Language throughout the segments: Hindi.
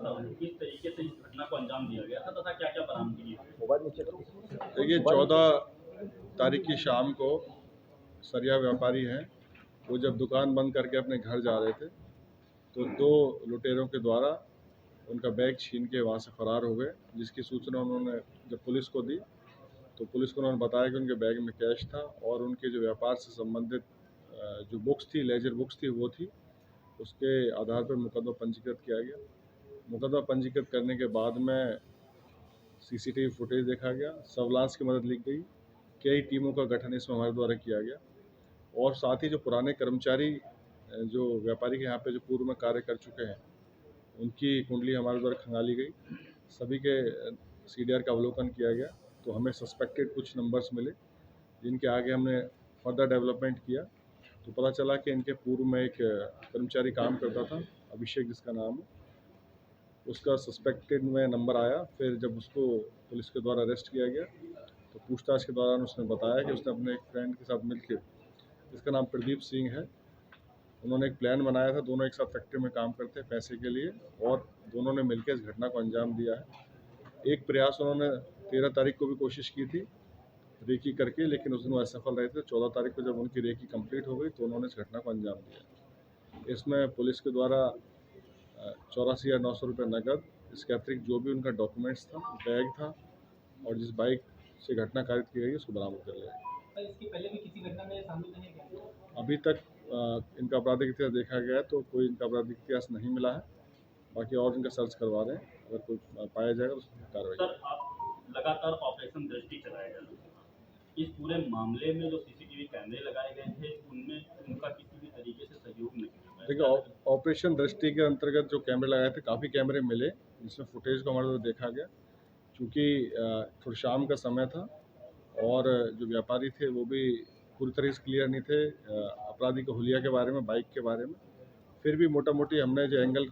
था, किस तरीके से इस घटना को अंजाम दिया गया था तथा क्या क्या बरामदगी हुई? देखिए 14 तारीख की शाम को सरिया व्यापारी हैं, वो जब दुकान बंद करके अपने घर जा रहे थे तो दो लुटेरों के द्वारा उनका बैग छीन के वहाँ से फरार हो गए, जिसकी सूचना उन्होंने जब पुलिस को दी तो पुलिस को उन्होंने बताया कि उनके बैग में कैश था और उनके जो व्यापार से संबंधित जो बुक्स थी, लेजर बुक्स थी वो थी। उसके आधार पर मुकदमा पंजीकृत किया गया। मुकदमा पंजीकृत करने के बाद में सीसीटीवी फुटेज देखा गया, सर्विलांस की मदद ली गई, कई टीमों का गठन इसमें हमारे द्वारा किया गया और साथ ही जो पुराने कर्मचारी जो व्यापारी के यहाँ पे जो पूर्व में कार्य कर चुके हैं उनकी कुंडली हमारे द्वारा खंगाली गई। सभी के सीडीआर का अवलोकन किया गया तो हमें सस्पेक्टेड कुछ नंबर्स मिले, जिनके आगे हमने फर्दर डेवलपमेंट किया तो पता चला कि इनके पूर्व में एक कर्मचारी काम करता था, अभिषेक जिसका नाम है, उसका सस्पेक्टेड में नंबर आया। फिर जब उसको पुलिस के द्वारा अरेस्ट किया गया तो पूछताछ के दौरान उसने बताया कि उसने अपने एक फ्रेंड के साथ मिलकर, जिसका नाम प्रदीप सिंह है, उन्होंने एक प्लान बनाया था। दोनों एक साथ फैक्ट्री में काम करते हैं पैसे के लिए और दोनों ने मिलकर इस घटना को अंजाम दिया है। एक प्रयास उन्होंने 13 तारीख को भी कोशिश की थी रेकी करके, लेकिन उस दिन वो असफल रहे थे। 14 तारीख को जब उनकी रेकी कंप्लीट हो गई तो उन्होंने इस घटना को अंजाम दिया। इसमें पुलिस के द्वारा 84,900 रुपये नकद, इसके अतिरिक्त जो भी उनका डॉक्यूमेंट्स था, बैग था और जिस बाइक से घटना कारित की गई उसको बरामद कर लिया। इसके पहले भी किसी घटना में शामिल नहीं क्या? अभी तक इनका आपराधिक इतिहास देखा गया है तो कोई इनका आपराधिक इतिहास नहीं मिला है। बाकी और इनका सर्च करवा रहे हैं, अगर कोई पाया जाएगा तो उस पर कार्रवाई। सर, आप लगातार ऑपरेशन दृष्टि चलाया जा रहा है, इस पूरे मामले में जो सीसीटीवी कैमरे लगाए गए थे उनमें उनका किसी भी तरीके से सहयोग नहीं मिला। देखिए ऑपरेशन दृष्टि के अंतर्गत जो कैमरे लगाए थे काफ़ी कैमरे मिले, जिसमें फुटेज को हमारे द्वारा देखा गया। चूँकि थोड़ा शाम का समय था और जो व्यापारी थे वो भी पूरी तरह से क्लियर नहीं थे अपराधी के हुलिया के बारे में, बाइक के बारे में। फिर भी मोटा मोटी हमने जो एंगल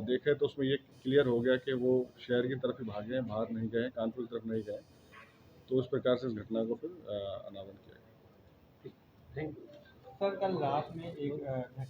देखे तो उसमें ये क्लियर हो गया कि वो शहर की तरफ ही भागे हैं, बाहर नहीं गए, कानपुर की तरफ नहीं गए। तो उस प्रकार से इस घटना को फिर अनावरण किया गया। Thank you sir. कल रात में एक घटना